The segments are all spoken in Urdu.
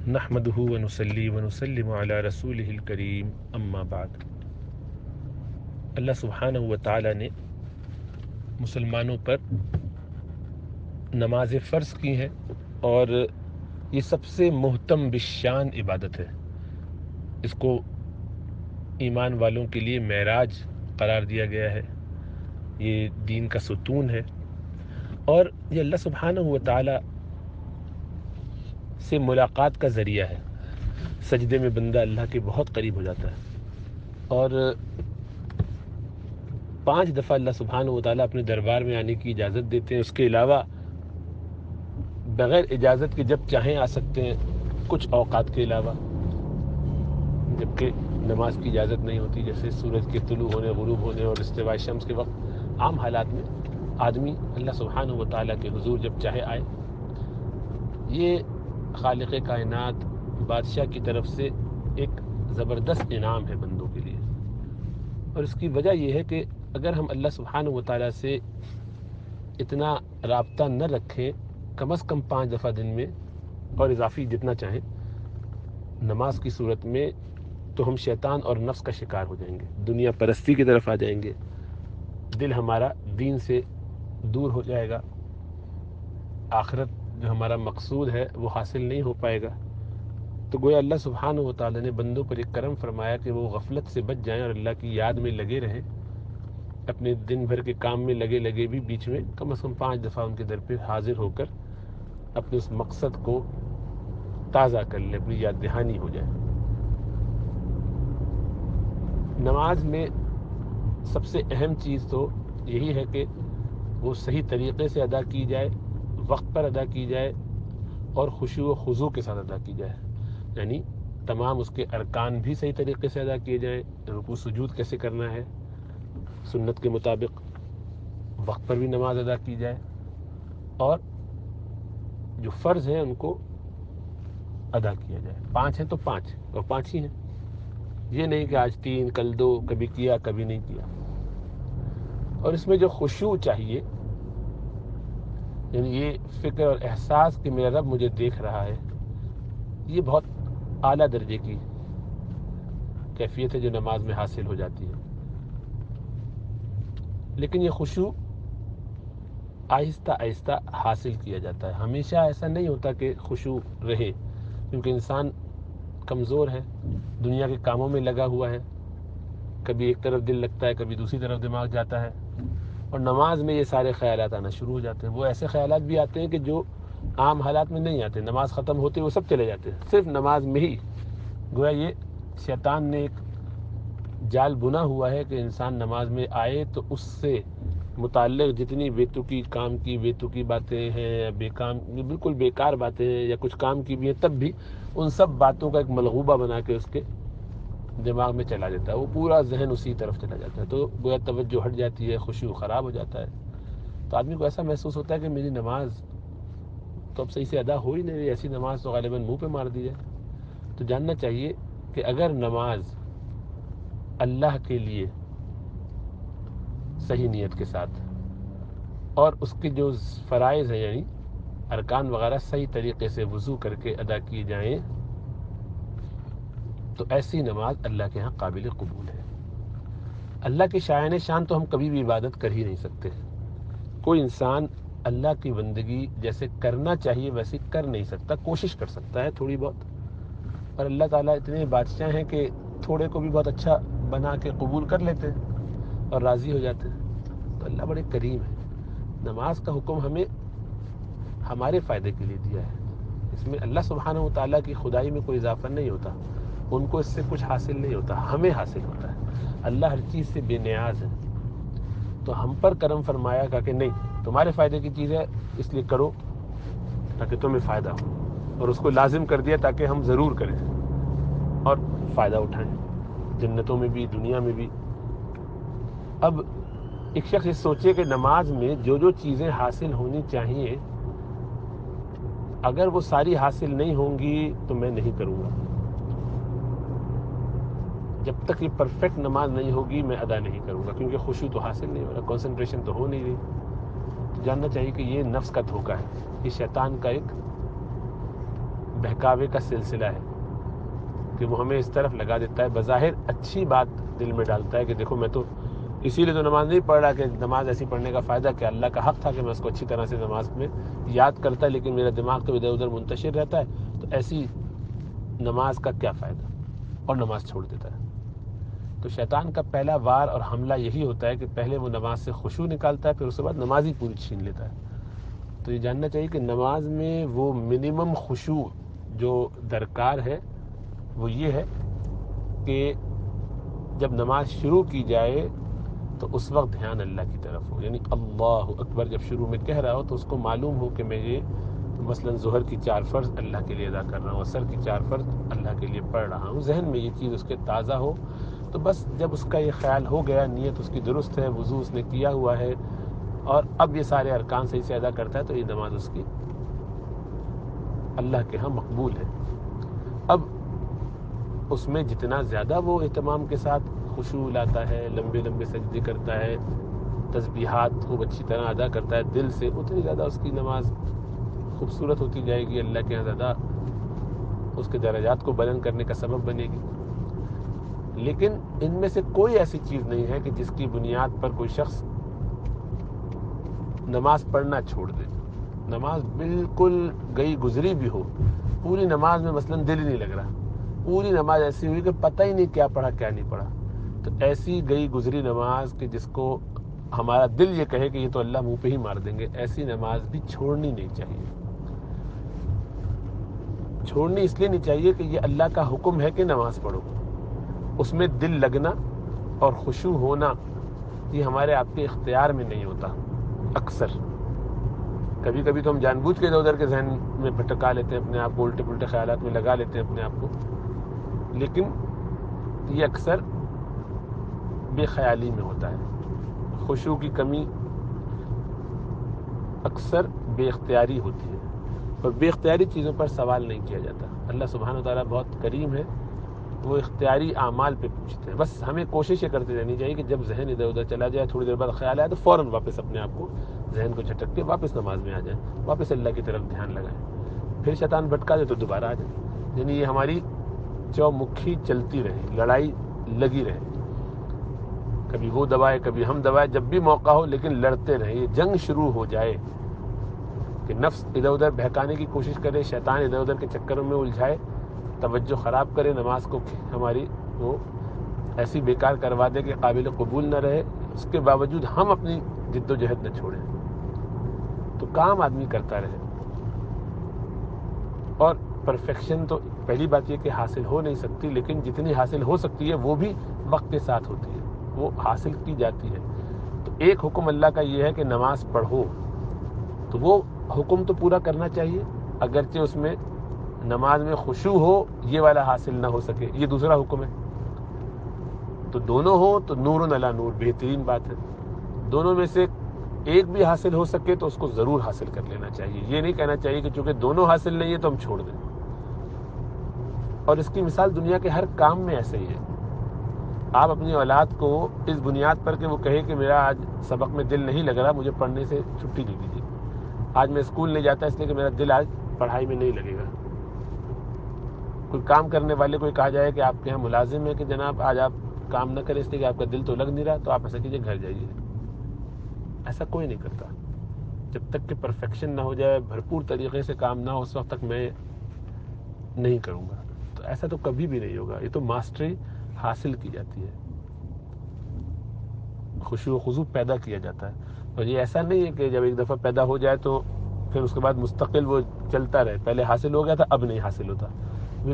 نحمده ونصلي ونسلم على رسوله الکریم اما بعد۔ اللہ سبحانہ و تعالی نے مسلمانوں پر نماز فرض کی ہے اور یہ سب سے محتم بالشان عبادت ہے۔ اس کو ایمان والوں کے لیے معراج قرار دیا گیا ہے، یہ دین کا ستون ہے، اور یہ اللہ سبحانہ و تعالی سے ملاقات کا ذریعہ ہے۔ سجدے میں بندہ اللہ کے بہت قریب ہو جاتا ہے، اور 5 دفعہ اللہ سبحانہ و تعالیٰ اپنے دربار میں آنے کی اجازت دیتے ہیں۔ اس کے علاوہ بغیر اجازت کے جب چاہیں آ سکتے ہیں، کچھ اوقات کے علاوہ، جبکہ نماز کی اجازت نہیں ہوتی، جیسے سورج کے طلوع ہونے، غروب ہونے اور استواء شمس کے وقت عام حالات میں آدمی اللہ سبحانہ و تعالیٰ کے حضور جب چاہے آئے۔ یہ خالق کائنات بادشاہ کی طرف سے ایک زبردست انعام ہے بندوں کے لیے، اور اس کی وجہ یہ ہے کہ اگر ہم اللہ سبحانہ و تعالیٰ سے اتنا رابطہ نہ رکھیں، کم از کم 5 دفعہ دن میں اور اضافی جتنا چاہیں نماز کی صورت میں، تو ہم شیطان اور نفس کا شکار ہو جائیں گے، دنیا پرستی کی طرف آ جائیں گے، دل ہمارا دین سے دور ہو جائے گا، آخرت جو ہمارا مقصود ہے وہ حاصل نہیں ہو پائے گا۔ تو گویا اللہ سبحانہ و تعالیٰ نے بندوں پر ایک کرم فرمایا کہ وہ غفلت سے بچ جائیں اور اللہ کی یاد میں لگے رہیں، اپنے دن بھر کے کام میں لگے بھی بیچ میں کم از کم 5 دفعہ ان کے در پہ حاضر ہو کر اپنے اس مقصد کو تازہ کر لیں، اپنی یاد دہانی ہو جائے۔ نماز میں سب سے اہم چیز تو یہی ہے کہ وہ صحیح طریقے سے ادا کی جائے، وقت پر ادا کی جائے، اور خشوع و خضوع کے ساتھ ادا کی جائے، یعنی تمام اس کے ارکان بھی صحیح طریقے سے ادا کیے جائیں، رکوع سجود کیسے کرنا ہے سنت کے مطابق، وقت پر بھی نماز ادا کی جائے، اور جو فرض ہیں ان کو ادا کیا جائے۔ 5 ہیں تو 5 اور 5 ہی ہیں، یہ نہیں کہ آج 3 کل 2، کبھی کیا کبھی نہیں کیا۔ اور اس میں جو خشوع چاہیے، یعنی یہ فکر اور احساس کہ میرا رب مجھے دیکھ رہا ہے، یہ بہت اعلیٰ درجے کی کیفیت ہے جو نماز میں حاصل ہو جاتی ہے۔ لیکن یہ خشوع آہستہ آہستہ حاصل کیا جاتا ہے، ہمیشہ ایسا نہیں ہوتا کہ خشوع رہے، کیونکہ انسان کمزور ہے، دنیا کے کاموں میں لگا ہوا ہے، کبھی ایک طرف دل لگتا ہے، کبھی دوسری طرف دماغ جاتا ہے، اور نماز میں یہ سارے خیالات آنا شروع ہو جاتے ہیں۔ وہ ایسے خیالات بھی آتے ہیں کہ جو عام حالات میں نہیں آتے، نماز ختم ہوتے وہ سب چلے جاتے ہیں، صرف نماز میں ہی گویا یہ شیطان نے ایک جال بنا ہوا ہے کہ انسان نماز میں آئے تو اس سے متعلق جتنی بیتوکی کام کی بیتوکی باتیں ہیں، یا بالکل بیکار باتیں ہیں، یا کچھ کام کی بھی ہیں، تب بھی ان سب باتوں کا ایک ملغوبہ بنا کے اس کے دماغ میں چلا جاتا ہے، وہ پورا ذہن اسی طرف چلا جاتا ہے، تو گویا توجہ ہٹ جاتی ہے، خشوع خراب ہو جاتا ہے، تو آدمی کو ایسا محسوس ہوتا ہے کہ میری نماز تو اب صحیح سے ادا ہو ہی نہیں رہی، ایسی نماز تو غالباً منہ پہ مار دی جائے۔ تو جاننا چاہیے کہ اگر نماز اللہ کے لیے صحیح نیت کے ساتھ، اور اس کے جو فرائض ہیں یعنی ارکان وغیرہ صحیح طریقے سے وضو کر کے ادا کیے جائیں، تو ایسی نماز اللہ کے ہاں قابل قبول ہے۔ اللہ کے شایان شان تو ہم کبھی بھی عبادت کر ہی نہیں سکتے، کوئی انسان اللہ کی بندگی جیسے کرنا چاہیے ویسے کر نہیں سکتا، کوشش کر سکتا ہے تھوڑی بہت، اور اللہ تعالیٰ اتنے بادشاہ ہیں کہ تھوڑے کو بھی بہت اچھا بنا کے قبول کر لیتے ہیں اور راضی ہو جاتے ہیں، تو اللہ بڑے کریم ہے۔ نماز کا حکم ہمیں ہمارے فائدے کے لیے دیا ہے، اس میں اللہ سبحانہ و تعالیٰ کی خدائی میں کوئی اضافہ نہیں ہوتا، ان کو اس سے کچھ حاصل نہیں ہوتا، ہمیں حاصل ہوتا ہے، اللہ ہر چیز سے بے نیاز ہے، تو ہم پر کرم فرمایا کہا کہ نہیں تمہارے فائدے کی چیز ہے اس لیے کرو تاکہ تمہیں فائدہ ہو، اور اس کو لازم کر دیا تاکہ ہم ضرور کریں اور فائدہ اٹھائیں، جنتوں میں بھی دنیا میں بھی۔ اب ایک شخص یہ سوچے کہ نماز میں جو جو چیزیں حاصل ہونی چاہیے اگر وہ ساری حاصل نہیں ہوں گی تو میں نہیں کروں گا، جب تک یہ پرفیکٹ نماز نہیں ہوگی میں ادا نہیں کروں گا، کیونکہ خشوع تو حاصل نہیں ہو رہا، کنسنٹریشن تو ہو نہیں رہی۔ تو جاننا چاہیے کہ یہ نفس کا دھوکہ ہے، یہ شیطان کا ایک بہکاوے کا سلسلہ ہے کہ وہ ہمیں اس طرف لگا دیتا ہے، بظاہر اچھی بات دل میں ڈالتا ہے کہ دیکھو میں تو اسی لیے تو نماز نہیں پڑھ رہا کہ نماز ایسی پڑھنے کا فائدہ کیا، اللہ کا حق تھا کہ میں اس کو اچھی طرح سے نماز میں یاد کرتا ہے، لیکن میرا دماغ تو ادھر ادھر منتشر رہتا ہے، تو ایسی نماز کا کیا فائدہ، اور نماز چھوڑ دیتا ہے۔ تو شیطان کا پہلا وار اور حملہ یہی ہوتا ہے کہ پہلے وہ نماز سے خشوع نکالتا ہے، پھر اس کے بعد نماز ہی پوری چھین لیتا ہے۔ تو یہ جاننا چاہیے کہ نماز میں وہ منیمم خشوع جو درکار ہے وہ یہ ہے کہ جب نماز شروع کی جائے تو اس وقت دھیان اللہ کی طرف ہو، یعنی اللہ اکبر جب شروع میں کہہ رہا ہو تو اس کو معلوم ہو کہ میں یہ مثلا ظہر کی 4 فرض اللہ کے لیے ادا کر رہا ہوں، عصر کی 4 فرض اللہ کے لیے پڑھ رہا ہوں، ذہن میں یہ چیز اس کے تازہ ہو۔ تو بس جب اس کا یہ خیال ہو گیا، نیت اس کی درست ہے، وضو اس نے کیا ہوا ہے، اور اب یہ سارے ارکان صحیح سے ادا کرتا ہے، تو یہ نماز اس کی اللہ کے ہاں مقبول ہے۔ اب اس میں جتنا زیادہ وہ اہتمام کے ساتھ خشوع لاتا ہے، لمبے لمبے سجدے کرتا ہے، تسبیحات خوب اچھی طرح ادا کرتا ہے دل سے، اتنی زیادہ اس کی نماز خوبصورت ہوتی جائے گی، اللہ کے یہاں زیادہ اس کے درجات کو بلند کرنے کا سبب بنے گی۔ لیکن ان میں سے کوئی ایسی چیز نہیں ہے کہ جس کی بنیاد پر کوئی شخص نماز پڑھنا چھوڑ دے، نماز بالکل گئی گزری بھی ہو، پوری نماز میں مثلا دل ہی نہیں لگ رہا، پوری نماز ایسی ہوئی کہ پتہ ہی نہیں کیا پڑھا کیا نہیں پڑھا، تو ایسی گئی گزری نماز کہ جس کو ہمارا دل یہ کہے کہ یہ تو اللہ منہ پہ ہی مار دیں گے، ایسی نماز بھی چھوڑنی نہیں چاہیے۔ چھوڑنی اس لیے نہیں چاہیے کہ یہ اللہ کا حکم ہے کہ نماز پڑھو، اس میں دل لگنا اور خشوع ہونا یہ ہمارے آپ کے اختیار میں نہیں ہوتا۔ اکثر کبھی کبھی تو ہم جان بوجھ کے ادھر ادھر کے ذہن میں بھٹکا لیتے ہیں اپنے آپ کو، الٹے پلٹے خیالات میں لگا لیتے ہیں اپنے آپ کو، لیکن یہ اکثر بے خیالی میں ہوتا ہے۔ خشوع کی کمی اکثر بے اختیاری ہوتی ہے، اور بے اختیاری چیزوں پر سوال نہیں کیا جاتا۔ اللہ سبحانہ و تعالیٰ بہت کریم ہے، وہ اختیاری اعمال پہ پوچھتے ہیں۔ بس ہمیں کوشش یہ کرتے رہنی چاہیے کہ جب ذہن ادھر ادھر چلا جائے، تھوڑی دیر بعد خیال آئے تو فوراً واپس اپنے آپ کو ذہن کو جھٹک کے واپس نماز میں آ جائیں، واپس اللہ کی طرف دھیان لگائیں، پھر شیطان بھٹکا دے تو دوبارہ آ جائیں۔ یعنی یہ ہماری چومکھی چلتی رہے، لڑائی لگی رہے، کبھی وہ دبائے کبھی ہم دبائے، جب بھی موقع ہو لیکن لڑتے رہیں۔ یہ جنگ شروع ہو جائے کہ نفس ادھر ادھر بہکانے کی کوشش کرے، شیطان ادھر ادھر کے چکروں میں الجھائے، توجہ خراب کرے، نماز کو ہماری وہ ایسی بیکار کروا دے کہ قابل قبول نہ رہے، اس کے باوجود ہم اپنی جد و جہد نہ چھوڑیں، تو کام آدمی کرتا رہے۔ اور پرفیکشن تو پہلی بات یہ کہ حاصل ہو نہیں سکتی، لیکن جتنی حاصل ہو سکتی ہے وہ بھی وقت کے ساتھ ہوتی ہے، وہ حاصل کی جاتی ہے۔ تو ایک حکم اللہ کا یہ ہے کہ نماز پڑھو، تو وہ حکم تو پورا کرنا چاہیے، اگرچہ اس میں نماز میں خشوع ہو یہ والا حاصل نہ ہو سکے، یہ دوسرا حکم ہے۔ تو دونوں ہو تو نور علی نور، بہترین بات ہے۔ دونوں میں سے ایک بھی حاصل ہو سکے تو اس کو ضرور حاصل کر لینا چاہیے، یہ نہیں کہنا چاہیے کہ چونکہ دونوں حاصل نہیں ہے تو ہم چھوڑ دیں۔ اور اس کی مثال دنیا کے ہر کام میں ایسے ہی ہے۔ آپ اپنی اولاد کو اس بنیاد پر کہ وہ کہے کہ میرا آج سبق میں دل نہیں لگ رہا، مجھے پڑھنے سے چھٹی دے دیجیے، آج میں اسکول نہیں جاتا اس لیے کہ میرا دل آج پڑھائی میں نہیں لگے گا۔ کوئی کام کرنے والے کو کہا جائے کہ آپ کے یہاں ملازم ہے کہ جناب آج آپ کام نہ کریں اس لیے کہ آپ کا دل تو لگ نہیں رہا، تو آپ ایسا کیجیے گھر جائیے۔ ایسا کوئی نہیں کرتا، جب تک کہ پرفیکشن نہ ہو جائے، بھرپور طریقے سے کام نہ ہو، اس وقت تک میں نہیں کروں گا۔ تو ایسا تو کبھی بھی نہیں ہوگا، یہ تو ماسٹری حاصل کی جاتی ہے، خشوع و خضوع پیدا کیا جاتا ہے۔ اور یہ ایسا نہیں ہے کہ جب ایک دفعہ پیدا ہو جائے تو پھر اس کے بعد مستقل وہ چلتا رہے، پہلے حاصل ہو گیا تھا اب نہیں حاصل ہوتا،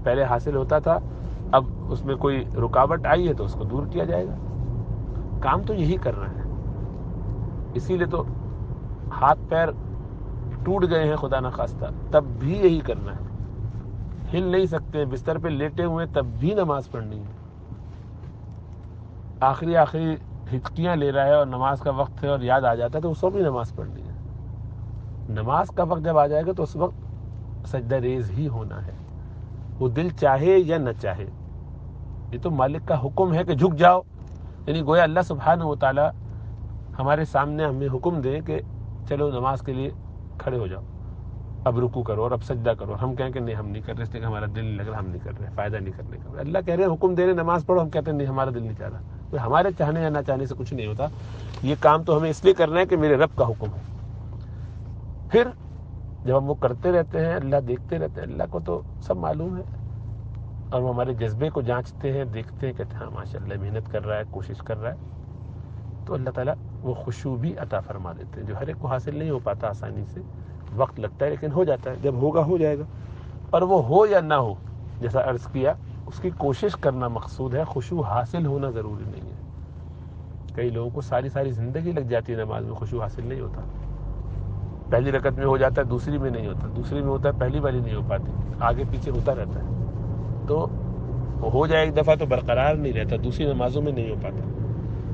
پہلے حاصل ہوتا تھا اب اس میں کوئی رکاوٹ آئی ہے تو اس کو دور کیا جائے گا۔ کام تو یہی کرنا ہے، اسی لیے تو ہاتھ پیر ٹوٹ گئے ہیں خدا نخواستہ تب بھی یہی کرنا ہے، ہل نہیں سکتے، بستر پہ لیٹے ہوئے تب بھی نماز پڑھنی ہے، آخری ہچکیاں لے رہا ہے اور نماز کا وقت ہے اور یاد آ جاتا ہے تو اس وقت بھی نماز پڑھنی ہے۔ نماز کا وقت جب آ جائے گا تو اس وقت سجدہ ریز ہی ہونا ہے، وہ دل چاہے یا نہ چاہے۔ یہ تو مالک کا حکم ہے کہ جھک جاؤ، یعنی گویا اللہ سبحانہ و تعالی ہمارے سامنے ہمیں حکم دے کہ چلو نماز کے لیے کھڑے ہو جاؤ، اب رکوع کرو اور اب سجدہ کرو، اور ہم کہیں کہ نہیں ہم نہیں کر رہے، اس لیے کہ ہمارا دل نہیں لگ رہا، ہم نہیں کر رہے، فائدہ نہیں کرنے کا۔ اللہ کہہ رہے ہیں حکم دے رہے نماز پڑھو، ہم کہتے ہیں نہیں ہمارا دل نہیں چاہ رہا۔ ہمارے چاہنے یا نہ چاہنے سے کچھ نہیں ہوتا، یہ کام تو ہمیں اس لیے کرنا ہے کہ میرے رب کا حکم ہے۔ پھر جب ہم وہ کرتے رہتے ہیں، اللہ دیکھتے رہتے ہیں، اللہ کو تو سب معلوم ہے، اور وہ ہمارے جذبے کو جانچتے ہیں، دیکھتے ہیں، کہتے ہیں ہاں ماشاء اللہ محنت کر رہا ہے، کوشش کر رہا ہے، تو اللہ تعالیٰ وہ خشوع بھی عطا فرما دیتے ہیں، جو ہر ایک کو حاصل نہیں ہو پاتا آسانی سے، وقت لگتا ہے لیکن ہو جاتا ہے، جب ہوگا ہو جائے گا۔ اور وہ ہو یا نہ ہو، جیسا عرض کیا، اس کی کوشش کرنا مقصود ہے، خشوع حاصل ہونا ضروری نہیں ہے۔ کئی لوگوں کو ساری زندگی لگ جاتی ہے نماز میں، خشوع حاصل نہیں ہوتا، پہلی رکعت میں ہو جاتا ہے، دوسری میں نہیں ہوتا، دوسری میں ہوتا ہے، پہلی والی نہیں ہو پاتی، آگے پیچھے ہوتا رہتا ہے، تو ہو جائے ایک دفعہ تو برقرار نہیں رہتا، دوسری نمازوں میں نہیں ہو پاتا۔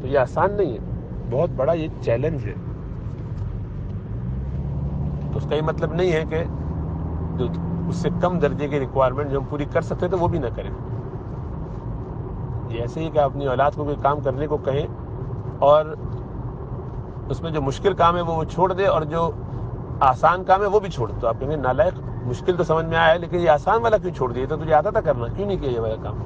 تو یہ آسان نہیں ہے، بہت بڑا یہ چیلنج ہے۔ تو اس کا یہ مطلب نہیں ہے کہ جو اس سے کم درجے کی ریکوائرمنٹ جو ہم پوری کر سکتے تو وہ بھی نہ کریں۔ یہ ایسے ہی کہ اپنی اولاد کو کوئی کام کرنے کو کہیں اور اس میں جو مشکل کام ہے وہ چھوڑ دے، اور جو آسان کام ہے وہ بھی چھوڑ دے، تو آپ کہیں گے نالائق، مشکل تو سمجھ میں آیا ہے لیکن یہ آسان والا کیوں چھوڑ دیا؟ تو تجھے آتا تھا کرنا، کیوں نہیں کیا یہ والا کام؟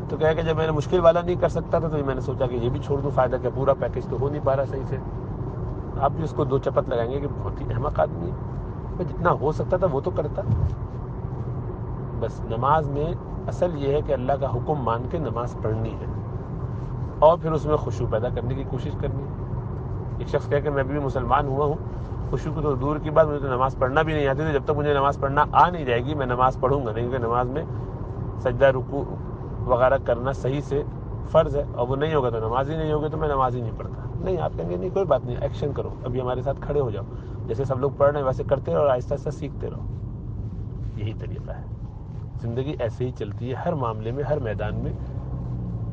تو کہا کہ جب میں نے مشکل والا نہیں کر سکتا تھا تو میں نے سوچا کہ یہ بھی چھوڑ دوں، فائدہ کیا، پورا پیکج تو ہو نہیں پا رہا صحیح سے۔ آپ بھی اس کو دو چپت لگائیں گے کہ بہت ہی احمق آدمی ہے، جتنا ہو سکتا تھا وہ تو کرتا۔ بس نماز میں اصل یہ ہے کہ اللہ کا حکم مان کے نماز پڑھنی ہے، اور پھر اس میں خشوع پیدا کرنے کی کوشش کرنی ہے۔ ایک شخص کہے کہ میں بھی مسلمان ہوا ہوں، خشوع کو تو دور کی بات، مجھے تو نماز پڑھنا بھی نہیں آتی تھی، جب تک مجھے نماز پڑھنا آ نہیں جائے گی میں نماز پڑھوں گا نہیں، کیونکہ نماز میں سجدہ رکوع وغیرہ کرنا صحیح سے فرض ہے، اور وہ نہیں ہوگا تو نماز ہی نہیں ہوگی، تو میں نماز ہی نہیں پڑھتا۔ نہیں، آپ کہیں گے نہیں کوئی بات نہیں، ایکشن کرو، ابھی ہمارے ساتھ کھڑے ہو جاؤ، جیسے سب لوگ پڑھ رہے ہیں ویسے کرتے رہو اور آہستہ آہستہ سیکھتے رہو۔ یہی طریقہ ہے، زندگی ایسے ہی چلتی ہے، ہر معاملے میں، ہر میدان میں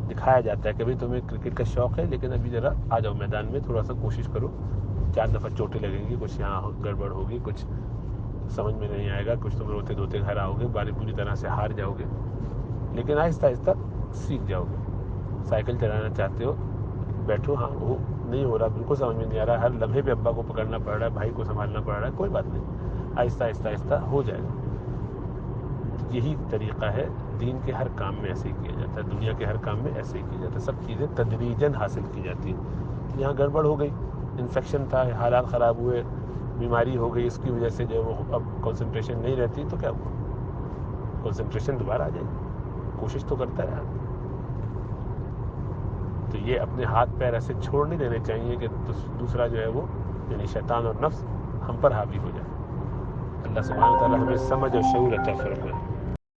دکھایا جاتا ہے کہ بھئی تمہیں کرکٹ کا شوق ہے لیکن ابھی ذرا آ جاؤ میدان میں، تھوڑا سا کوشش کرو، 4 دفعہ چوٹیں لگیں گی، کچھ یہاں گڑبڑ ہوگی، کچھ سمجھ میں نہیں آئے گا، کچھ تم روتے دھوتے گھر آؤ گے، پوری طرح سے ہار جاؤ گے، لیکن آہستہ آہستہ سیکھ جاؤ گے۔ سائیکل چلانا چاہتے ہو، بیٹھو، ہاں وہ نہیں ہو رہا، بالکل سمجھ میں نہیں آ رہا، ہر لمحے پہ ابا کو پکڑنا پڑ رہا ہے، بھائی کو سنبھالنا پڑ رہا ہے، کوئی بات نہیں، آہستہ آہستہ آہستہ ہو جائے گا۔ یہی طریقہ ہے، دین کے ہر کام میں ایسے ہی کیا جاتا ہے، دنیا کے ہر کام میں ایسے ہی کیا جاتا ہے، سب چیزیں تدریجاً حاصل کی جاتی ہیں۔ یہاں گڑبڑ ہو گئی، انفیکشن تھا، حالات خراب ہوئے، بیماری ہو گئی، اس کی وجہ سے جو اب کنسنٹریشن نہیں رہتی، تو کیا ہوا؟ کنسنٹریشن دوبارہ آ جائے گی، کوشش تو کرتا ہے آدمی۔ تو یہ اپنے ہاتھ پیر ایسے چھوڑ نہیں دینے چاہیے کہ دوسرا جو ہے وہ یعنی شیطان اور نفس ہم پر حاوی ہو جائے۔ اللہ سبحانہ و تعالیٰ ہمیں سمجھ اور شعور عطا فرمائے۔